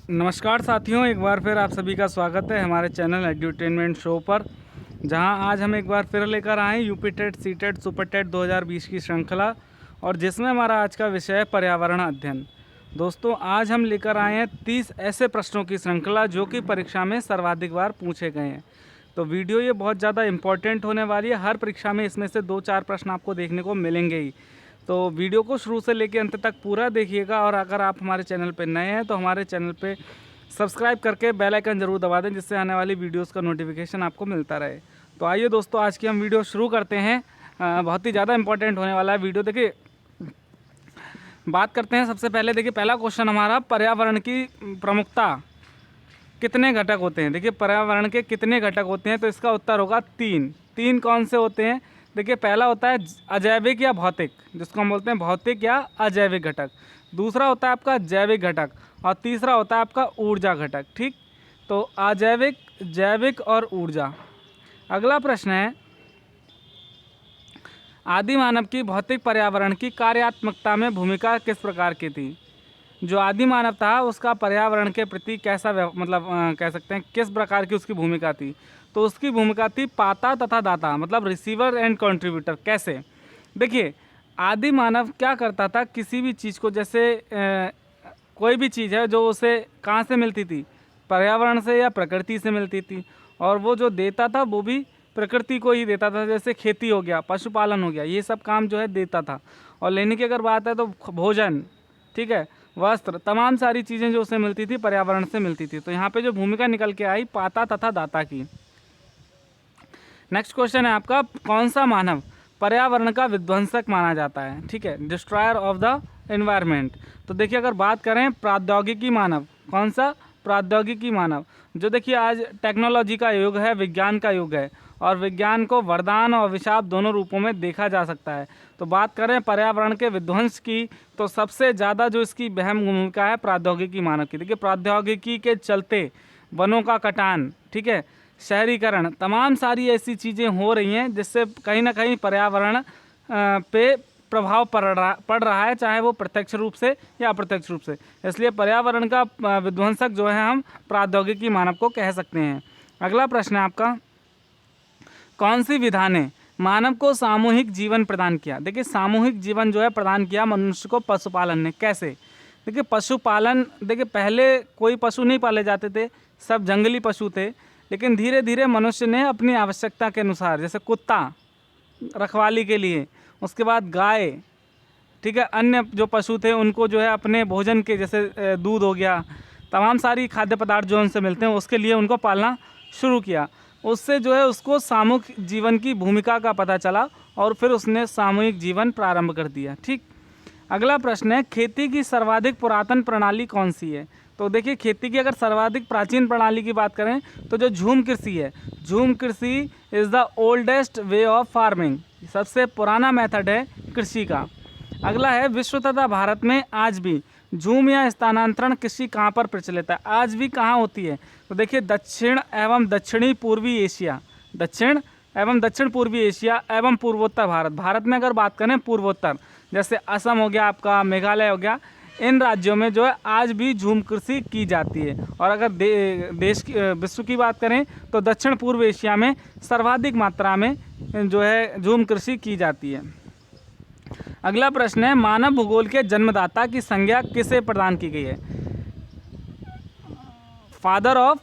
नमस्कार साथियों, एक बार फिर आप सभी का स्वागत है हमारे चैनल एड्यूटेनमेंट शो पर, जहां आज हम एक बार फिर लेकर आए UP TET C TET super TET 2020 की श्रृंखला, और जिसमें हमारा आज का विषय है पर्यावरण अध्ययन। दोस्तों, आज हम लेकर आए हैं 30 ऐसे प्रश्नों की श्रृंखला जो कि परीक्षा में सर्वाधिक बार पूछे गए हैं। तो वीडियो ये बहुत ज़्यादा इम्पोर्टेंट होने वाली है। हर परीक्षा में इसमें से 2-4 प्रश्न आपको देखने को मिलेंगे ही। तो वीडियो को शुरू से लेकर अंत तक पूरा देखिएगा, और अगर आप हमारे चैनल पर नए हैं तो हमारे चैनल पे सब्सक्राइब करके बेल आइकन ज़रूर दबा दें, जिससे आने वाली वीडियोस का नोटिफिकेशन आपको मिलता रहे। तो आइए दोस्तों, आज की हम वीडियो शुरू करते हैं। बहुत ही ज़्यादा इंपॉर्टेंट होने वाला है वीडियो। देखिए, बात करते हैं सबसे पहले। देखिए, पहला क्वेश्चन हमारा, पर्यावरण की प्रमुखता कितने घटक होते हैं। देखिए, पर्यावरण के कितने घटक होते हैं, तो इसका उत्तर होगा 3। 3 कौन से होते हैं? देखिए, पहला होता है अजैविक या भौतिक, जिसको हम बोलते हैं भौतिक या अजैविक घटक। दूसरा होता है आपका जैविक घटक, और तीसरा होता है आपका ऊर्जा घटक। ठीक, तो अजैविक, जैविक और ऊर्जा। अगला प्रश्न है, आदि मानव की भौतिक पर्यावरण की कार्यात्मकता में भूमिका किस प्रकार की थी। जो आदि मानव था उसका पर्यावरण के प्रति कैसा कह सकते हैं किस प्रकार की उसकी भूमिका थी। तो उसकी भूमिका थी पाता तथा दाता, मतलब रिसीवर एंड कंट्रीब्यूटर। कैसे? देखिए, आदि मानव क्या करता था, किसी भी चीज़ को, जैसे कोई भी चीज़ है जो उसे कहाँ से मिलती थी, पर्यावरण से या प्रकृति से मिलती थी, और वो जो देता था वो भी प्रकृति को ही देता था। जैसे खेती हो गया, पशुपालन हो गया, ये सब काम जो है देता था। और लेने की अगर बात है तो भोजन, ठीक है, वस्त्र, तमाम सारी चीज़ें जो उसे मिलती थी पर्यावरण से मिलती थी। तो यहाँ पे जो भूमिका निकल के आई, पाता तथा दाता की। नेक्स्ट क्वेश्चन है आपका, कौन सा मानव पर्यावरण का विध्वंसक माना जाता है। ठीक है, डिस्ट्रॉयर ऑफ द एनवायरनमेंट। तो देखिए, अगर बात करें प्रौद्योगिकी मानव, कौन सा? प्रौद्योगिकी मानव। जो देखिए, आज टेक्नोलॉजी का युग है, विज्ञान का युग है, और विज्ञान को वरदान और अभिशाप दोनों रूपों में देखा जा सकता है। तो बात करें पर्यावरण के विध्वंस की, तो सबसे ज़्यादा जो इसकी अहम भूमिका है प्रौद्योगिकी मानव की। देखिए, प्रौद्योगिकी के चलते वनों का कटान, ठीक है, शहरीकरण, तमाम सारी ऐसी चीज़ें हो रही हैं जिससे कहीं ना कहीं पर्यावरण पे प्रभाव पड़ रहा है, चाहे वो प्रत्यक्ष रूप से या अप्रत्यक्ष रूप से। इसलिए पर्यावरण का विध्वंसक जो है हम प्रौद्योगिकी मानव को कह सकते हैं। अगला प्रश्न है आपका, कौन सी विधा ने मानव को सामूहिक जीवन प्रदान किया। देखिए, सामूहिक जीवन जो है प्रदान किया मनुष्य को पशुपालन ने। कैसे? देखिए, पशुपालन, देखिए पहले कोई पशु नहीं पाले जाते थे, सब जंगली पशु थे। लेकिन धीरे धीरे मनुष्य ने अपनी आवश्यकता के अनुसार, जैसे कुत्ता रखवाली के लिए, उसके बाद गाय, ठीक है, अन्य जो पशु थे उनको जो है अपने भोजन के, जैसे दूध हो गया, तमाम सारी खाद्य पदार्थ जो उनसे मिलते हैं उसके लिए उनको पालना शुरू किया। उससे जो है उसको सामूहिक जीवन की भूमिका का पता चला, और फिर उसने सामूहिक जीवन प्रारंभ कर दिया। ठीक, अगला प्रश्न है, खेती की सर्वाधिक पुरातन प्रणाली कौन सी है। तो देखिए, खेती की अगर सर्वाधिक प्राचीन प्रणाली की बात करें तो जो झूम कृषि है, झूम कृषि is the oldest way of farming, सबसे पुराना मेथड है कृषि का। अगला है, विश्व तथा भारत में आज भी झूम या स्थानांतरण कृषि कहाँ पर प्रचलित है। आज भी कहाँ होती है? तो देखिए, दक्षिण एवं दक्षिणी पूर्वी एशिया, दक्षिण एवं दक्षिण पूर्वी एशिया एवं पूर्वोत्तर भारत। भारत में अगर बात करें पूर्वोत्तर, जैसे असम हो गया आपका, मेघालय हो गया, इन राज्यों में जो है आज भी झूम कृषि की जाती है। और अगर देश की, विश्व की बात करें तो दक्षिण पूर्व एशिया में सर्वाधिक मात्रा में जो है झूम कृषि की जाती है। अगला प्रश्न है, मानव भूगोल के जन्मदाता की संज्ञा किसे प्रदान की गई है। फादर ऑफ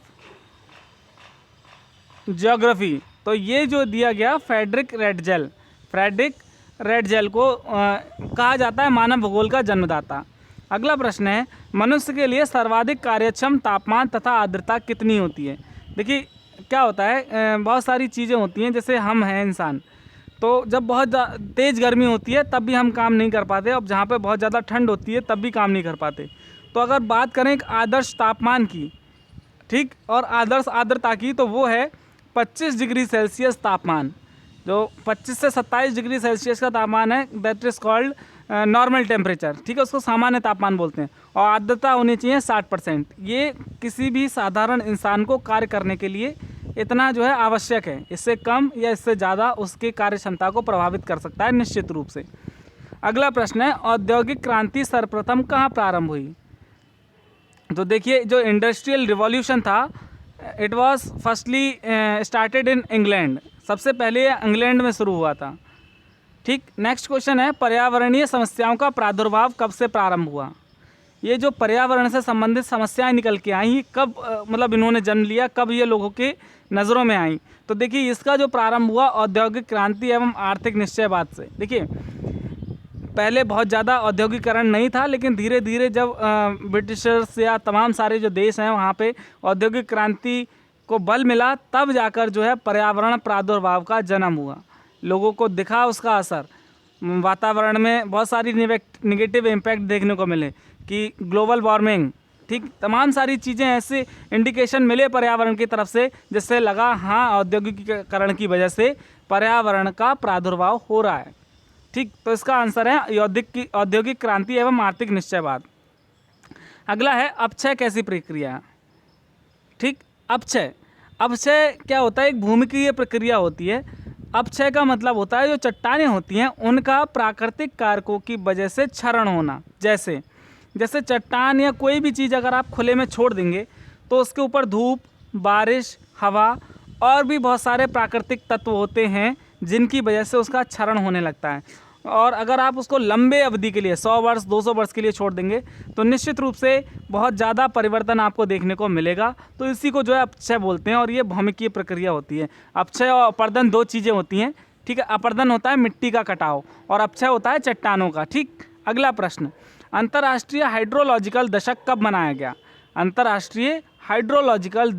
ज्योग्राफी, तो ये जो दिया गया फ्रेडरिक रेडजेल, फ्रेडरिक रेडजेल को कहा जाता है मानव भूगोल का जन्मदाता। अगला प्रश्न है, मनुष्य के लिए सर्वाधिक कार्यक्षम तापमान तथा आर्द्रता कितनी होती है। देखिए, क्या होता है, बहुत सारी चीज़ें होती हैं, जैसे हम हैं इंसान, तो जब बहुत तेज़ गर्मी होती है तब भी हम काम नहीं कर पाते, और जहाँ पे बहुत ज़्यादा ठंड होती है तब भी काम नहीं कर पाते। तो अगर बात करें एक आदर्श तापमान की, ठीक, और आदर्श आर्द्रता की, तो वो है 25 डिग्री सेल्सियस तापमान। जो 25 से 27 डिग्री सेल्सियस का तापमान है, that is called normal temperature, ठीक है, उसको सामान्य तापमान बोलते हैं। और आर्द्रता होनी चाहिए 60%। ये किसी भी साधारण इंसान को कार्य करने के लिए इतना जो है आवश्यक है, इससे कम या इससे ज़्यादा उसकी कार्य क्षमता को प्रभावित कर सकता है निश्चित रूप से। अगला प्रश्न है, औद्योगिक क्रांति सर्वप्रथम कहाँ प्रारंभ हुई। तो देखिए जो इंडस्ट्रियल रिवॉल्यूशन था, it was firstly started in England, सबसे पहले ये इंग्लैंड में शुरू हुआ था। ठीक, नेक्स्ट क्वेश्चन है पर्यावरणीय समस्याओं का प्रादुर्भाव कब से प्रारंभ हुआ। ये जो पर्यावरण से संबंधित समस्याएं निकल के आई कब मतलब इन्होंने जन्म लिया, कब ये लोगों के नज़रों में आई। तो देखिए इसका जो प्रारंभ हुआ औद्योगिक क्रांति एवं आर्थिक निश्चयवाद से। देखिए पहले बहुत ज़्यादा औद्योगिकरण नहीं था, लेकिन धीरे धीरे जब ब्रिटिशर्स या तमाम सारे जो देश हैं वहाँ पे औद्योगिक क्रांति को बल मिला, तब जाकर जो है पर्यावरण प्रादुर्भाव का जन्म हुआ। लोगों को दिखा उसका असर, वातावरण में बहुत सारी निगेटिव इम्पैक्ट देखने को मिले कि ग्लोबल वार्मिंग, ठीक, तमाम सारी चीज़ें ऐसे इंडिकेशन मिले पर्यावरण की तरफ से, जिससे लगा हाँ औद्योगिकीकरण की वजह से पर्यावरण का प्रादुर्भाव हो रहा है। ठीक, तो इसका आंसर है औद्योगिक क्रांति एवं आर्थिक निश्चयवाद। अगला है अपक्षय कैसी प्रक्रिया। ठीक, अपक्षय क्या होता है, एक भूमिकीय प्रक्रिया होती है। अपक्षय का मतलब होता है जो चट्टानें होती हैं उनका प्राकृतिक कारकों की वजह से क्षरण होना। जैसे चट्टान या कोई भी चीज़ अगर आप खुले में छोड़ देंगे तो उसके ऊपर धूप, बारिश, हवा और भी बहुत सारे प्राकृतिक तत्व होते हैं जिनकी वजह से उसका क्षरण होने लगता है। और अगर आप उसको लंबे अवधि के लिए 100 वर्ष 200 वर्ष के लिए छोड़ देंगे तो निश्चित रूप से बहुत ज़्यादा परिवर्तन आपको देखने को मिलेगा। तो इसी को जो है अपक्षय बोलते हैं और ये भौमिकीय प्रक्रिया होती है। अपक्षय और अपर्दन दो चीज़ें होती हैं। ठीक है, अपर्दन होता है मिट्टी का कटाव और अपक्षय होता है चट्टानों का। ठीक, अगला प्रश्न, अंतर्राष्ट्रीय हाइड्रोलॉजिकल दशक कब मनाया गया। अंतर्राष्ट्रीय हाइड्रोलॉजिकल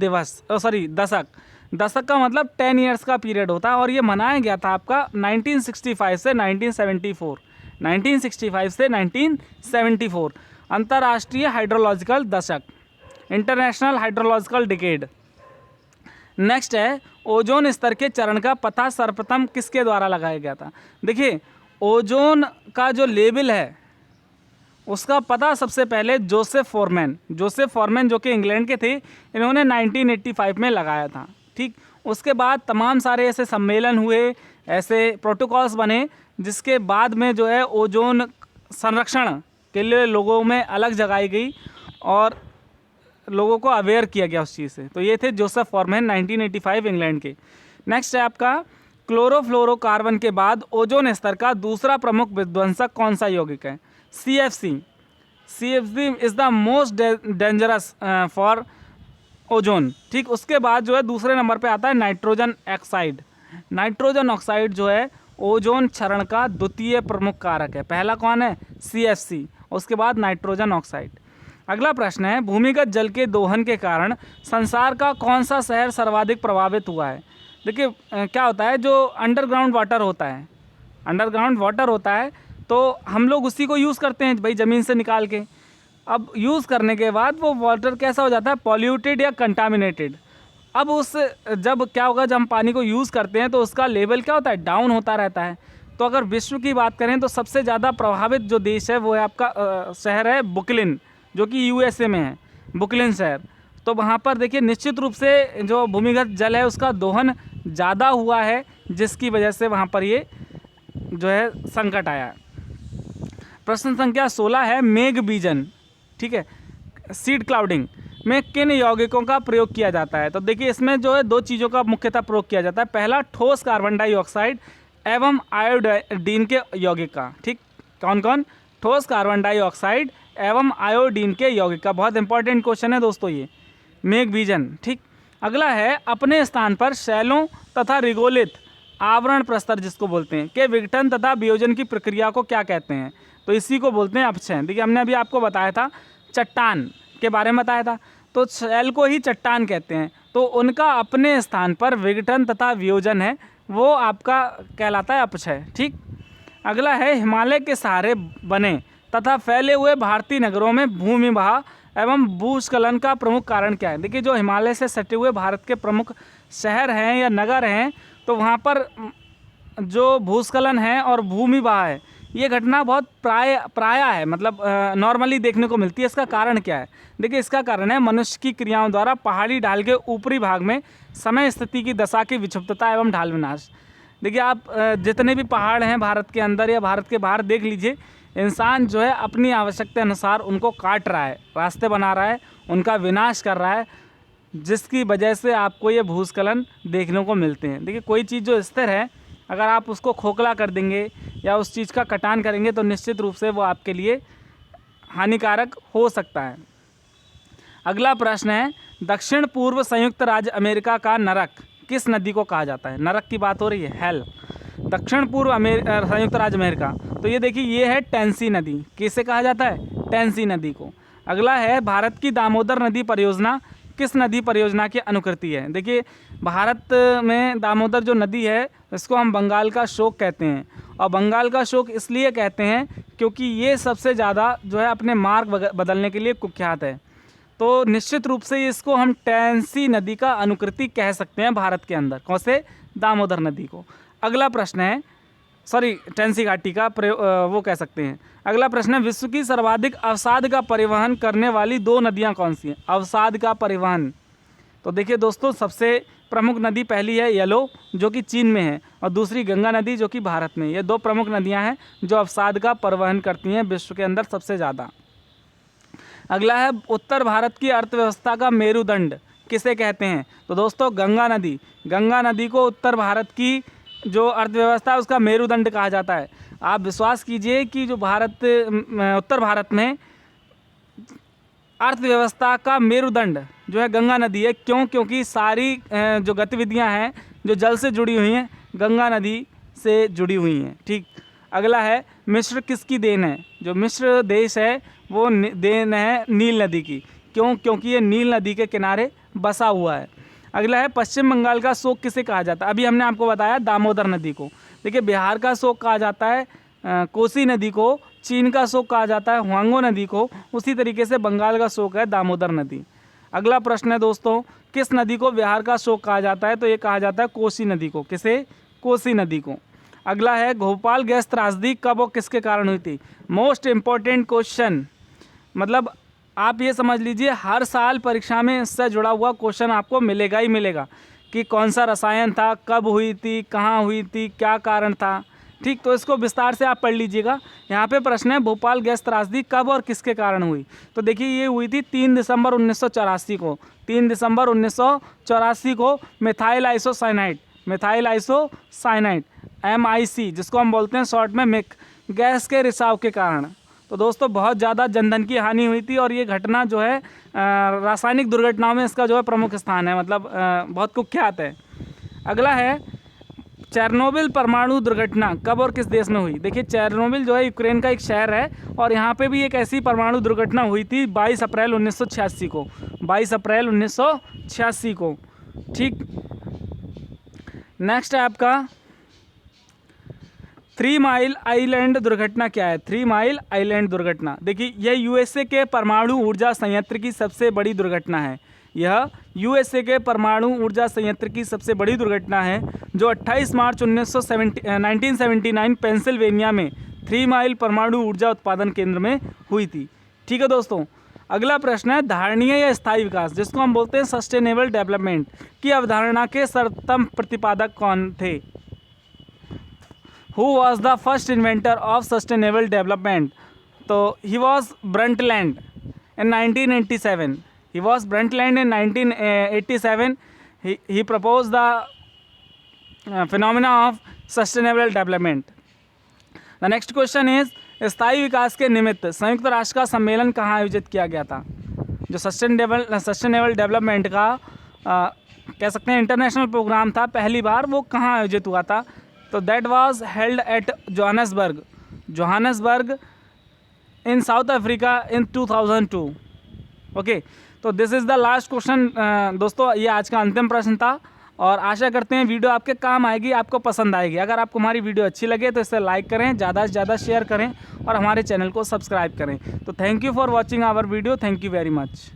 दशक का मतलब 10 ईयर्स का पीरियड होता है और ये मनाया गया था आपका 1965 से 1974। 1965 से 1974 अंतर्राष्ट्रीय हाइड्रोलॉजिकल दशक, इंटरनेशनल हाइड्रोलॉजिकल डिकेड। नेक्स्ट है ओजोन स्तर के चरण का पता सर्वप्रथम किसके द्वारा लगाया गया था। देखिए ओजोन का जो लेवल है उसका पता सबसे पहले जोसेफ फॉरमैन जो कि इंग्लैंड के थे, इन्होंने 1985 में लगाया था। ठीक, उसके बाद तमाम सारे ऐसे सम्मेलन हुए, ऐसे प्रोटोकॉल्स बने, जिसके बाद में जो है ओजोन संरक्षण के लिए लोगों में अलग जगाई गई और लोगों को अवेयर किया गया उस चीज़ से। तो ये थे जोसेफ फॉरमैन 1985 इंग्लैंड के। नेक्स्ट है आपका क्लोरोफ्लोरोकार्बन के बाद ओजोन स्तर का दूसरा प्रमुख विध्वंसक कौन सा यौगिक है। CFC is the most dangerous for ozone. ठीक, उसके बाद जो है दूसरे नंबर पे आता है नाइट्रोजन ऑक्साइड जो है ओजोन क्षरण का द्वितीय प्रमुख कारक है। पहला कौन है, CFC, उसके बाद नाइट्रोजन ऑक्साइड। अगला प्रश्न है भूमिगत जल के दोहन के कारण संसार का कौन सा शहर सर्वाधिक प्रभावित हुआ है। देखिए क्या होता है, जो अंडरग्राउंड वाटर होता है तो हम लोग उसी को यूज़ करते हैं भाई, ज़मीन से निकाल के। अब यूज़ करने के बाद वो वाटर कैसा हो जाता है, पॉल्यूटेड या कंटामिनेटेड। अब जब क्या होगा, जब हम पानी को यूज़ करते हैं तो उसका लेवल क्या होता है, डाउन होता रहता है। तो अगर विश्व की बात करें तो सबसे ज़्यादा प्रभावित जो देश है वो है आपका शहर है बुकलिन, जो कि USA में है, बुकलिन शहर। तो वहाँ पर देखिए निश्चित रूप से जो भूमिगत जल है उसका दोहन ज़्यादा हुआ है, जिसकी वजह से वहाँ पर ये जो है संकट आया है। प्रश्न संख्या 16 है मेघ बीजन, ठीक है, सीड क्लाउडिंग में किन यौगिकों का प्रयोग किया जाता है। तो देखिए इसमें जो है दो चीज़ों का मुख्यतः प्रयोग किया जाता है। पहला ठोस कार्बन डाइऑक्साइड एवं आयोडीन के यौगिक का। ठीक, कौन कौन, ठोस कार्बन डाइऑक्साइड एवं आयोडीन के यौगिक का। बहुत इंपॉर्टेंट क्वेश्चन है दोस्तों ये, मेघ बीजन। ठीक, अगला है अपने स्थान पर शैलों तथा रिगोलित आवरण प्रस्तर जिसको बोलते हैं के विघटन तथा वियोजन की प्रक्रिया को क्या कहते हैं। तो इसी को बोलते हैं अपक्षय। देखिए हमने अभी आपको बताया था, चट्टान के बारे में बताया था, तो शैल को ही चट्टान कहते हैं। तो उनका अपने स्थान पर विघटन तथा वियोजन है, वो आपका कहलाता है अपक्षय। ठीक, अगला है हिमालय के सहारे बने तथा फैले हुए भारतीय नगरों में भूमिबहा एवं भूस्खलन का प्रमुख कारण क्या है। देखिए जो हिमालय से सटे हुए भारत के प्रमुख शहर हैं या नगर हैं, तो वहाँ पर जो भूस्खलन है और भूमिबहा है, ये घटना बहुत प्राय है, मतलब नॉर्मली देखने को मिलती है। इसका कारण क्या है, देखिए इसका कारण है मनुष्य की क्रियाओं द्वारा पहाड़ी ढाल के ऊपरी भाग में समय स्थिति की दशा की विक्षिप्तता एवं ढाल विनाश। देखिए आप जितने भी पहाड़ हैं भारत के अंदर या भारत के बाहर देख लीजिए, इंसान जो है अपनी आवश्यकता अनुसार उनको काट रहा है, रास्ते बना रहा है उनका विनाश कर रहा है, जिसकी वजह से आपको ये भूस्खलन देखने को मिलते हैं। देखिए कोई चीज़ जो स्थिर है, अगर आप उसको खोखला कर देंगे या उस चीज़ का कटान करेंगे तो निश्चित रूप से वो आपके लिए हानिकारक हो सकता है। अगला प्रश्न है, दक्षिण पूर्व संयुक्त राज्य अमेरिका का नरक किस नदी को कहा जाता है? नरक की बात हो रही है, हेल। दक्षिण पूर्व संयुक्त राज्य अमेरिका, तो ये देखिए ये है टेनेसी नदी। किसे कहा जाता है? टेनेसी नदी को। अगला है, भारत की दामोदर नदी परियोजना किस नदी परियोजना की अनुकृति है? देखिए भारत में दामोदर जो नदी है इसको हम बंगाल का शोक कहते हैं, और बंगाल का शोक इसलिए कहते हैं क्योंकि ये सबसे ज़्यादा जो है अपने मार्ग बदलने के लिए कुख्यात है। तो निश्चित रूप से इसको हम टेनेसी नदी का अनुकृति कह सकते हैं भारत के अंदर। कौन से? दामोदर नदी को। अगला प्रश्न है, सॉरी टेनेसी घाटी का वो कह सकते हैं। अगला प्रश्न है, विश्व की सर्वाधिक अवसाद का परिवहन करने वाली 2 नदियां कौन सी हैं? अवसाद का परिवहन, तो देखिए दोस्तों सबसे प्रमुख नदी पहली है येलो जो कि चीन में है, और दूसरी गंगा नदी जो कि भारत में। ये 2 प्रमुख नदियां हैं जो अवसाद का परिवहन करती हैं विश्व के अंदर सबसे ज़्यादा। अगला है, उत्तर भारत की अर्थव्यवस्था का मेरुदंड किसे कहते हैं? तो दोस्तों गंगा नदी। गंगा नदी को उत्तर भारत की जो अर्थव्यवस्था है उसका मेरुदंड कहा जाता है। आप विश्वास कीजिए कि जो उत्तर भारत में अर्थव्यवस्था का मेरुदंड जो है गंगा नदी है। क्यों? क्योंकि सारी जो गतिविधियां हैं जो जल से जुड़ी हुई हैं गंगा नदी से जुड़ी हुई हैं। ठीक। अगला है, मिस्र किसकी देन है? जो मिस्र देश है वो देन है नील नदी की। क्यों? क्योंकि ये नील नदी के किनारे बसा हुआ है। अगला है, पश्चिम बंगाल का शोक किसे कहा जाता है? अभी हमने आपको बताया दामोदर नदी को। देखिए बिहार का शोक कहा जाता है कोसी नदी को, चीन का शोक कहा जाता है हुआंगो नदी को, उसी तरीके से बंगाल का शोक है दामोदर नदी। अगला प्रश्न है दोस्तों, किस नदी को बिहार का शोक कहा जाता है? तो ये कहा जाता है कोसी नदी को। किसे? कोसी नदी को। अगला है, भोपाल गैस त्रासदी कब और किसके कारण हुई थी? मोस्ट इम्पॉर्टेंट क्वेश्चन, मतलब आप ये समझ लीजिए हर साल परीक्षा में इससे जुड़ा हुआ क्वेश्चन आपको मिलेगा ही मिलेगा कि कौन सा रसायन था, कब हुई थी, कहाँ हुई थी, क्या कारण था। ठीक, तो इसको विस्तार से आप पढ़ लीजिएगा। यहाँ पे प्रश्न है, भोपाल गैस त्रासदी कब और किसके कारण हुई? तो देखिए ये हुई थी 3 दिसंबर 1984 को। 3 दिसंबर 1984 को मिथाइल आइसोसाइनाइड MIC, जिसको हम बोलते हैं शॉर्ट में मिक, गैस के रिसाव के कारण। तो दोस्तों बहुत ज़्यादा जनधन की हानि हुई थी, और ये घटना जो है रासायनिक दुर्घटनाओं में इसका जो है प्रमुख स्थान है, मतलब बहुत कुख्यात है। अगला है, चेरनोबिल परमाणु दुर्घटना कब और किस देश में हुई? देखिए चेरनोबिल जो है यूक्रेन का एक शहर है, और यहाँ पे भी एक ऐसी परमाणु दुर्घटना हुई थी 22 अप्रैल 1986 को। 22 अप्रैल 1986 को। ठीक। नेक्स्ट है आपका 3 माइल आइलैंड दुर्घटना क्या है? 3 माइल आइलैंड दुर्घटना, देखिए यह यूएसए के परमाणु ऊर्जा संयंत्र की सबसे बड़ी दुर्घटना है। यह यूएसए के परमाणु ऊर्जा संयंत्र की सबसे बड़ी दुर्घटना है जो 28 मार्च 1979 पेंसिल्वेनिया में 3 माइल परमाणु ऊर्जा उत्पादन केंद्र में हुई थी। ठीक है दोस्तों। अगला प्रश्न है, धारणीय या स्थायी विकास, जिसको हम बोलते हैं सस्टेनेबल डेवलपमेंट की अवधारणा के सर्वप्रथम प्रतिपादक कौन थे? Who was the first inventor of sustainable development? तो he was Brundtland in 1987. He was Brundtland in 1987. He proposed the phenomena of sustainable development. The next question is, स्थायी विकास के निमित्त संयुक्त राष्ट्र का सम्मेलन कहाँ आयोजित किया गया था? जो सस्टेनेबल डेवलपमेंट का कह सकते हैं इंटरनेशनल प्रोग्राम था पहली बार, वो कहाँ आयोजित हुआ था? तो that was held at Johannesburg in South Africa in 2002। Okay, तो this is the last question दोस्तों। ये आज का अंतिम प्रश्न था, और आशा करते हैं वीडियो आपके काम आएगी, आपको पसंद आएगी। अगर आपको हमारी वीडियो अच्छी लगे तो इसे लाइक करें, ज़्यादा से ज़्यादा शेयर करें, और हमारे चैनल को सब्सक्राइब करें। तो thank you for watching our video. Thank you very much.